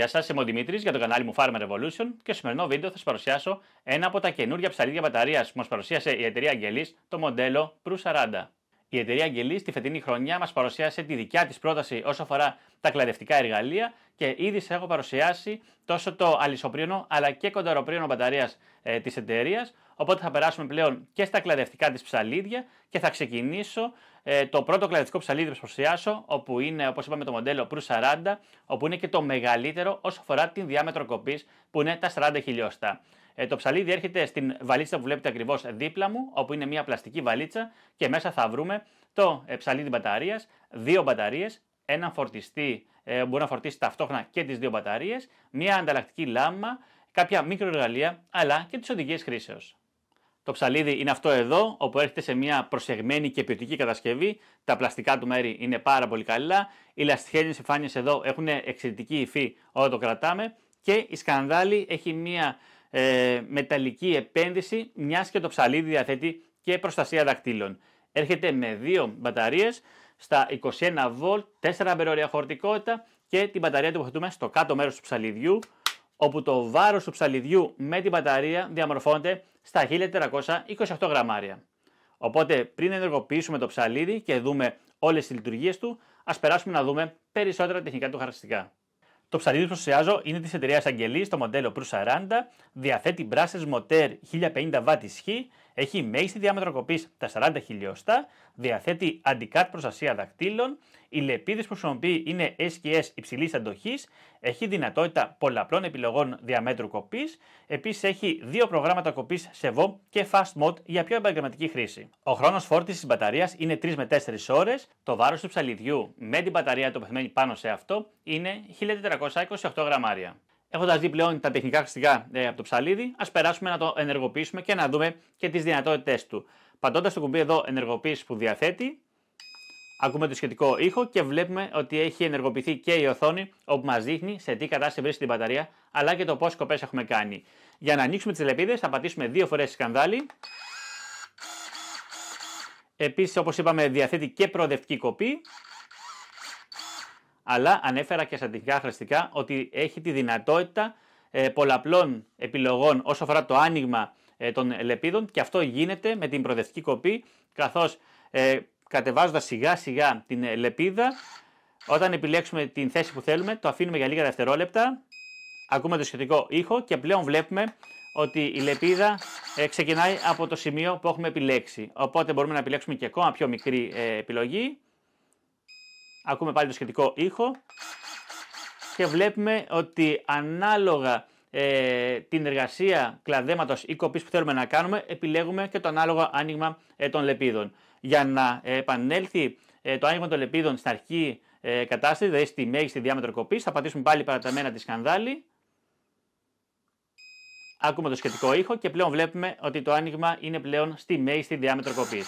Γεια σας, είμαι ο Δημήτρης για το κανάλι μου Farmer Revolution και στο σημερινό βίντεο θα σας παρουσιάσω ένα από τα καινούργια ψαλίδια μπαταρίας που μας παρουσίασε η εταιρεία Αγγελής, το μοντέλο Pru 40. Η εταιρεία Αγγελής τη φετινή χρονιά μας παρουσίασε τη δικιά της πρόταση όσο αφορά τα κλαδευτικά εργαλεία και ήδη σας έχω παρουσιάσει τόσο το αλυσοπρίωνο αλλά και κονταροπρίωνο μπαταρίας της εταιρείας. Οπότε θα περάσουμε πλέον και στα κλαδευτικά της ψαλίδια και θα ξεκινήσω το πρώτο κλαδευτικό ψαλίδι που θα σας παρουσιάσω, όπου είναι, όπως είπαμε, το μοντέλο Pru 40, όπου είναι και το μεγαλύτερο όσο αφορά την διάμετρο κοπής, που είναι τα 40 χιλιοστά. Το ψαλίδι έρχεται στην βαλίτσα που βλέπετε ακριβώς δίπλα μου, όπου είναι μια πλαστική βαλίτσα και μέσα θα βρούμε το ψαλίδι μπαταρίας, δύο μπαταρίες, έναν φορτιστή, μπορεί να φορτίσει ταυτόχρονα και τις δύο μπαταρίες, μια ανταλλακτική λάμα, κάποια μικροεργαλεία, αλλά και τις οδηγίες χρήσεως. Το ψαλίδι είναι αυτό εδώ, όπου έρχεται σε μια προσεγμένη και ποιοτική κατασκευή. Τα πλαστικά του μέρη είναι πάρα πολύ καλά. Οι λαστιχένιες εμφάνειες εδώ έχουν εξαιρετική υφή όταν το κρατάμε. Και η σκανδάλη έχει μια μεταλλική επένδυση, μιας και το ψαλίδι διαθέτει και προστασία δακτύλων. Έρχεται με δύο μπαταρίες στα 21V, 4 αμπερόρια χωρητικότητα και την μπαταρία τοποθετούμε στο κάτω μέρος του ψαλιδιού, όπου το βάρος του ψαλιδιού με την μπαταρία διαμορφώνεται στα 1428 γραμμάρια. Οπότε πριν ενεργοποιήσουμε το ψαλίδι και δούμε όλες τις λειτουργίες του, ας περάσουμε να δούμε περισσότερα τεχνικά του χαρακτηριστικά. Το ψαλίδι που παρουσιάζω είναι της εταιρείας Αγγελής, το μοντέλο Pru 40, διαθέτει brushless motor 1050W ισχύ, έχει μέγιστη διάμετρο κοπής τα 40 χιλιοστά, διαθέτει anti-cut προστασία δακτύλων, οι λεπίδες που χρησιμοποιεί είναι SKS υψηλής αντοχής, έχει δυνατότητα πολλαπλών επιλογών διαμέτρου κοπής, επίσης έχει δύο προγράμματα κοπής σε VO και Fast Mode για πιο επαγγελματική χρήση. Ο χρόνος φόρτισης της μπαταρίας είναι 3 με 4 ώρες, το βάρος του ψαλιδιού με την μπαταρία τοποθετημένη πάνω σε αυτό είναι 1428 γραμμάρια. Έχοντας δει πλέον τα τεχνικά χαρακτηριστικά από το ψαλίδι, ας περάσουμε να το ενεργοποιήσουμε και να δούμε και τις δυνατότητες του. Πατώντας το κουμπί εδώ ενεργοποίηση που διαθέτει, ακούμε το σχετικό ήχο και βλέπουμε ότι έχει ενεργοποιηθεί και η οθόνη, όπου μας δείχνει σε τι κατάσταση βρίσκεται η μπαταρία, αλλά και το πόσες κοπές έχουμε κάνει. Για να ανοίξουμε τις λεπίδες θα πατήσουμε δύο φορές τη σκανδάλη. Επίσης, όπως είπαμε, διαθέτει και προοδευτική κοπή. Αλλά ανέφερα και στα τεχνικά χαρακτηριστικά ότι έχει τη δυνατότητα πολλαπλών επιλογών όσο αφορά το άνοιγμα των λεπίδων, και αυτό γίνεται με την προοδευτική κοπή, καθώς κατεβάζοντας σιγά σιγά την λεπίδα, όταν επιλέξουμε την θέση που θέλουμε, το αφήνουμε για λίγα δευτερόλεπτα, ακούμε το σχετικό ήχο και πλέον βλέπουμε ότι η λεπίδα ξεκινάει από το σημείο που έχουμε επιλέξει. Οπότε μπορούμε να επιλέξουμε και ακόμα πιο μικρή επιλογή. Ακούμε πάλι το σχετικό ήχο και βλέπουμε ότι ανάλογα την εργασία κλαδέματος ή κοπής που θέλουμε να κάνουμε, επιλέγουμε και το ανάλογο άνοιγμα των λεπίδων. Για να επανέλθει το άνοιγμα των λεπίδων στην αρχική κατάσταση, δηλαδή στη μέγιστη διάμετρο κοπής, θα πατήσουμε πάλι παραταμένα τη σκανδάλη. Ακούμε το σχετικό ήχο και πλέον βλέπουμε ότι το άνοιγμα είναι πλέον στη μέγιστη διάμετρο κοπής.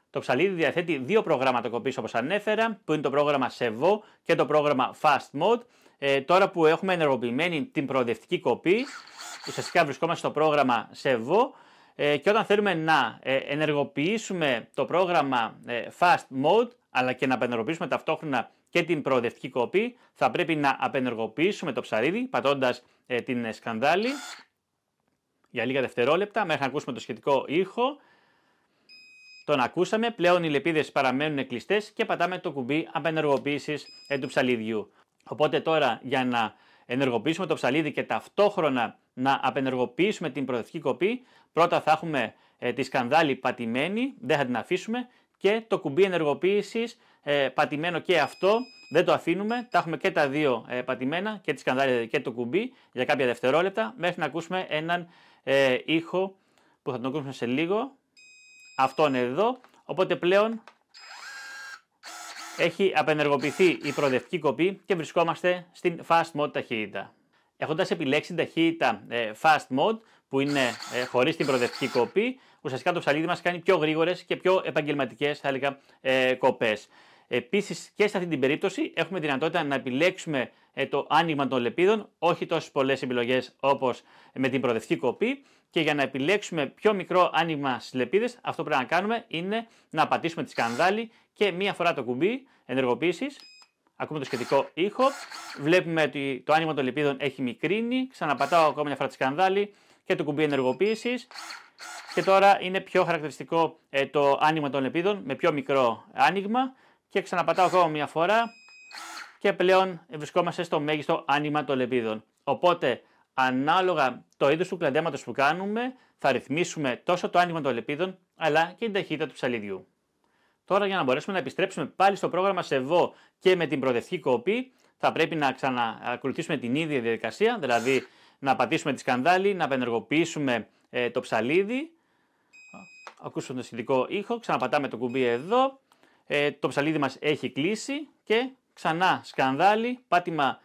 Το ψαλίδι διαθέτει δύο προγράμματα κοπής, όπως ανέφερα, που είναι το πρόγραμμα SEVO και το πρόγραμμα Fast Mode. Τώρα που έχουμε ενεργοποιημένη την προοδευτική κοπή, ουσιαστικά βρισκόμαστε στο πρόγραμμα SEVO, και όταν θέλουμε να ενεργοποιήσουμε το πρόγραμμα Fast Mode, αλλά και να απενεργοποιήσουμε ταυτόχρονα και την προοδευτική κοπή, θα πρέπει να απενεργοποιήσουμε το ψαλίδι πατώντας την σκανδάλη για λίγα δευτερόλεπτα μέχρι να ακούσουμε το σχετικό ήχο. Τον ακούσαμε, πλέον οι λεπίδες παραμένουν κλειστές και πατάμε το κουμπί απενεργοποίησης του ψαλίδιου. Οπότε τώρα, για να ενεργοποιήσουμε το ψαλίδι και ταυτόχρονα να απενεργοποιήσουμε την προοδευτική κοπή, πρώτα θα έχουμε τη σκανδάλη πατημένη, δεν θα την αφήσουμε, και το κουμπί ενεργοποίησης πατημένο και αυτό, δεν το αφήνουμε, τα έχουμε και τα δύο πατημένα, και τη σκανδάλη και το κουμπί, για κάποια δευτερόλεπτα, μέχρι να ακούσουμε έναν ήχο που θα τον ακούσουμε σε λίγο. Αυτόν εδώ, οπότε πλέον έχει απενεργοποιηθεί η προοδευτική κοπή και βρισκόμαστε στην Fast Mode ταχύτητα. Έχοντας επιλέξει την ταχύτητα Fast Mode, που είναι χωρίς την προοδευτική κοπή, ουσιαστικά το ψαλίδι μας κάνει πιο γρήγορες και πιο επαγγελματικές, θα έλεγα, κοπές. Επίσης και σε αυτή την περίπτωση έχουμε δυνατότητα να επιλέξουμε το άνοιγμα των λεπίδων, όχι τόσες πολλές επιλογές όπως με την προοδευτική κοπή, και για να επιλέξουμε πιο μικρό άνοιγμα στις λεπίδες, αυτό που πρέπει να κάνουμε είναι να πατήσουμε τη σκανδάλη και μία φορά το κουμπί ενεργοποίησης, ακούμε το σχετικό ήχο. Βλέπουμε ότι το άνοιγμα των λιπίδων έχει μικρύνει. Ξαναπατάω ακόμα μια φορά τη σκανδάλη και το κουμπί ενεργοποίησης. Και τώρα είναι πιο χαρακτηριστικό το άνοιγμα των λιπίδων με πιο μικρό άνοιγμα. Και ξαναπατάω ακόμα μια φορά και πλέον βρισκόμαστε στο μέγιστο άνοιγμα των λιπίδων. Οπότε, ανάλογα το είδος του κλαντέματος που κάνουμε, θα ρυθμίσουμε τόσο το άνοιγμα των λιπίδων αλλά και την ταχύτητα του ψαλιδιού. Τώρα, για να μπορέσουμε να επιστρέψουμε πάλι στο πρόγραμμα ΣΕΒΟ και με την προοδευτική κοπή, θα πρέπει να ξαναακολουθήσουμε την ίδια διαδικασία, δηλαδή να πατήσουμε τη σκανδάλη, να απενεργοποιήσουμε το ψαλίδι. Ακούσουμε το σχετικό ήχο, ξαναπατάμε το κουμπί εδώ, το ψαλίδι μας έχει κλείσει και ξανά σκανδάλη, πάτημα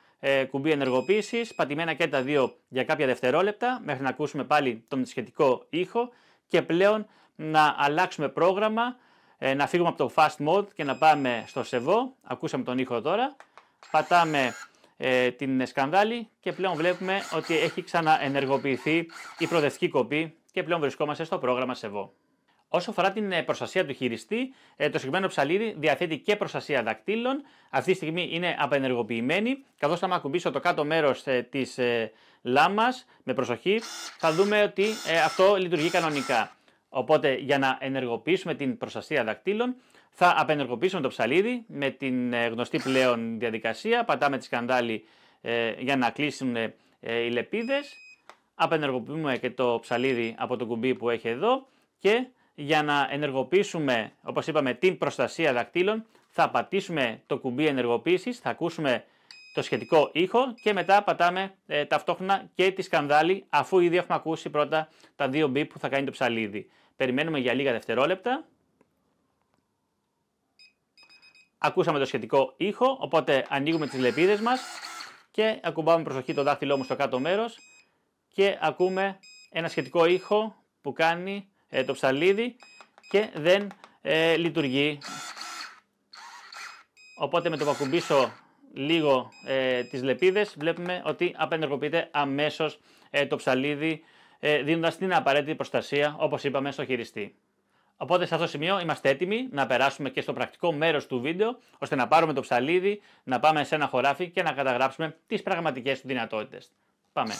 κουμπί ενεργοποίησης, πατημένα και τα δύο για κάποια δευτερόλεπτα, μέχρι να ακούσουμε πάλι τον σχετικό ήχο και πλέον να αλλάξουμε πρόγραμμα, να φύγουμε από το fast mode και να πάμε στο ΣΕΒΟ. Ακούσαμε τον ήχο τώρα, πατάμε την σκανδάλη και πλέον βλέπουμε ότι έχει ξαναενεργοποιηθεί η προοδευτική κοπή και πλέον βρισκόμαστε στο πρόγραμμα ΣΕΒΟ. Όσο αφορά την προστασία του χειριστή, το συγκεκριμένο ψαλίδι διαθέτει και προστασία δακτύλων. Αυτή τη στιγμή είναι απενεργοποιημένη. Καθώς θα ακουμπήσω το κάτω μέρος της λάμας με προσοχή, θα δούμε ότι αυτό λειτουργεί κανονικά. Οπότε, για να ενεργοποιήσουμε την προστασία δακτύλων, θα απενεργοποιήσουμε το ψαλίδι με την γνωστή πλέον διαδικασία. Πατάμε τη σκανδάλη για να κλείσουν οι λεπίδες. Απενεργοποιούμε και το ψαλίδι από το κουμπί που έχει εδώ και για να ενεργοποιήσουμε, όπως είπαμε, την προστασία δακτύλων, θα πατήσουμε το κουμπί ενεργοποίησης, θα ακούσουμε το σχετικό ήχο και μετά πατάμε ταυτόχρονα και τη σκανδάλη, αφού ήδη έχουμε ακούσει πρώτα τα δύο μπιπ που θα κάνει το ψαλίδι. Περιμένουμε για λίγα δευτερόλεπτα. Ακούσαμε το σχετικό ήχο, οπότε ανοίγουμε τις λεπίδες μας και ακουμπάμε προσοχή το δάχτυλό μου στο κάτω μέρος και ακούμε ένα σχετικό ήχο που κάνει το ψαλίδι και δεν λειτουργεί. Οπότε με το που ακουμπήσω λίγο τις λεπίδες βλέπουμε ότι απενεργοποιείται αμέσως το ψαλίδι, δίνοντας την απαραίτητη προστασία, όπως είπαμε, στο χειριστή. Οπότε σε αυτό το σημείο είμαστε έτοιμοι να περάσουμε και στο πρακτικό μέρος του βίντεο, ώστε να πάρουμε το ψαλίδι, να πάμε σε ένα χωράφι και να καταγράψουμε τις πραγματικές του δυνατότητες. Πάμε.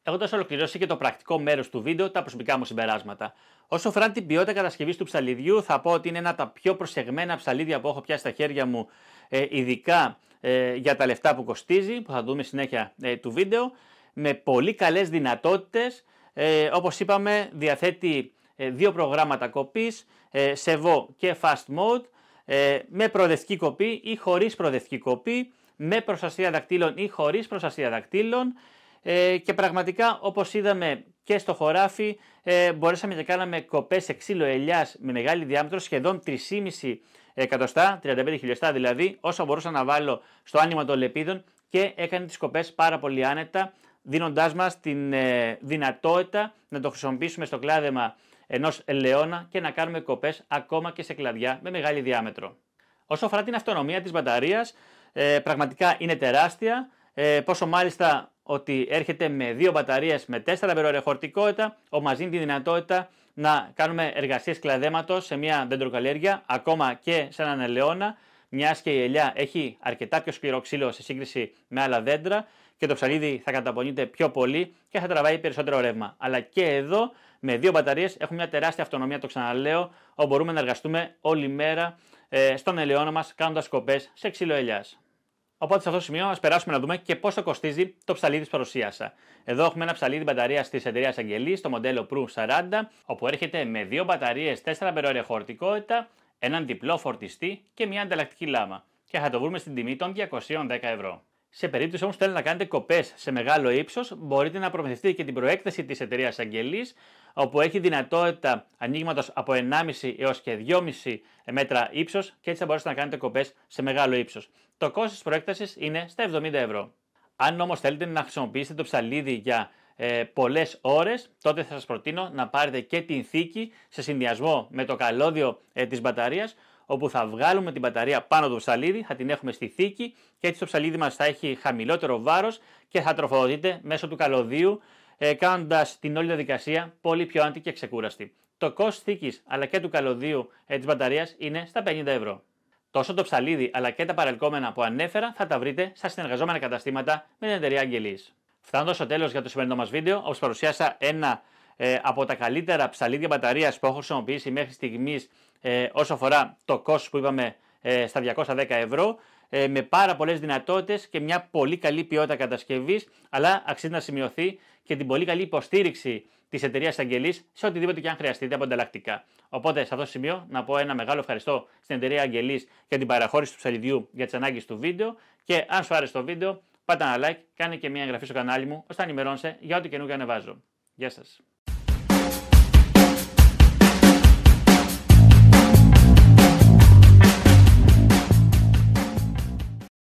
Έχοντας ολοκληρώσει και το πρακτικό μέρος του βίντεο, τα προσωπικά μου συμπεράσματα. Όσο αφορά την ποιότητα κατασκευής του ψαλιδιού, θα πω ότι είναι ένα από τα πιο προσεγμένα ψαλίδια που έχω πιάσει στα χέρια μου, ειδικά για τα λεφτά που κοστίζει, που θα δούμε συνέχεια του βίντεο, με πολύ καλές δυνατότητες. Όπως είπαμε, διαθέτει δύο προγράμματα κοπής, ΣΕΒΟ και Fast Mode, με προοδευτική κοπή ή χωρίς προοδευτική κοπή. με προστασία δακτύλων ή χωρίς προστασία δακτύλων. Και πραγματικά, όπως είδαμε και στο χωράφι, μπορέσαμε και κάναμε κοπές σε ξύλο ελιάς με μεγάλη διάμετρο, σχεδόν 3,5 εκατοστά, 35 χιλιοστά δηλαδή, όσο μπορούσα να βάλω στο άνοιγμα των λεπίδων, και έκανε τις κοπές πάρα πολύ άνετα, δίνοντάς μας την δυνατότητα να το χρησιμοποιήσουμε στο κλάδεμα ενός ελαιώνα και να κάνουμε κοπές ακόμα και σε κλαδιά με μεγάλη διάμετρο. Όσο αφορά την αυτονομία της μπαταρίας, πραγματικά είναι τεράστια, πόσο μάλιστα ότι έρχεται με 2 μπαταρίες με 4 αμπερόρια χωρητικότητα, όπου μας δίνει τη δυνατότητα να κάνουμε εργασίες κλαδέματος σε μια δεντροκαλλιέργεια, ακόμα και σε έναν ελαιώνα, μιας και η ελιά έχει αρκετά πιο σκληρό ξύλο σε σύγκριση με άλλα δέντρα και το ψαλίδι θα καταπονείται πιο πολύ και θα τραβάει περισσότερο ρεύμα. Αλλά και εδώ με 2 μπαταρίες έχουμε μια τεράστια αυτονομία, το ξαναλέω, όπου μπορούμε να εργαστούμε όλη μέρα στον ελαιώνα μας κάνοντας κοπές σε ξύλο ελιάς. Οπότε σε αυτό το σημείο ας περάσουμε να δούμε και πόσο κοστίζει το ψαλίδι που παρουσίασα. Εδώ έχουμε ένα ψαλίδι μπαταρίας της εταιρείας Αγγελής, το μοντέλο Pru 40, όπου έρχεται με 2 μπαταρίες 4 αμπερόρια χωρητικότητα, έναν διπλό φορτιστή και μια ανταλλακτική λάμα. Και θα το βρούμε στην τιμή των 210 ευρώ. Σε περίπτωση όμως που θέλετε να κάνετε κοπές σε μεγάλο ύψος, μπορείτε να προμηθευτείτε και την προέκταση της εταιρείας Αγγελής, όπου έχει δυνατότητα ανοίγματος από 1,5 έως και 2,5 μέτρα ύψος και έτσι θα μπορέσετε να κάνετε κοπές σε μεγάλο ύψος. Το κόστος της προέκτασης είναι στα 70 ευρώ. Αν όμως θέλετε να χρησιμοποιήσετε το ψαλίδι για πολλές ώρες, τότε θα σας προτείνω να πάρετε και την θήκη σε συνδυασμό με το καλώδιο της μπαταρίας, όπου θα βγάλουμε την μπαταρία πάνω του ψαλίδι, θα την έχουμε στη θήκη και έτσι το ψαλίδι μας θα έχει χαμηλότερο βάρος και θα τροφοδοτείται μέσω του καλωδίου, κάνοντας την όλη διαδικασία πολύ πιο άνετη και ξεκούραστη. Το κόστος θήκης αλλά και του καλωδίου της μπαταρίας είναι στα 50 ευρώ. Τόσο το ψαλίδι αλλά και τα παρελκόμενα που ανέφερα θα τα βρείτε στα συνεργαζόμενα καταστήματα με την εταιρεία Αγγελής. Φτάνοντας στο τέλος για το σημερινό μας βίντεο, όπως παρουσιάσα ένα από τα καλύτερα ψαλίδια μπαταρίας που έχω χρησιμοποιήσει μέχρι στιγμής όσο αφορά το κόστος που είπαμε στα 210 ευρώ, με πάρα πολλές δυνατότητες και μια πολύ καλή ποιότητα κατασκευής, αλλά αξίζει να σημειωθεί και την πολύ καλή υποστήριξη της εταιρείας Αγγελής σε οτιδήποτε και αν χρειαστείτε από ανταλλακτικά. Οπότε σε αυτό το σημείο να πω ένα μεγάλο ευχαριστώ στην εταιρεία Αγγελής για την παραχώρηση του ψαλιδιού για τις ανάγκες του βίντεο και αν σου άρεσε το βίντεο, πάτε ένα like, κάνε και μια εγγραφή στο κανάλι μου ώστε να ενημερώνεσαι για ό,τι καινούργιο ανεβάζω. Γεια σας!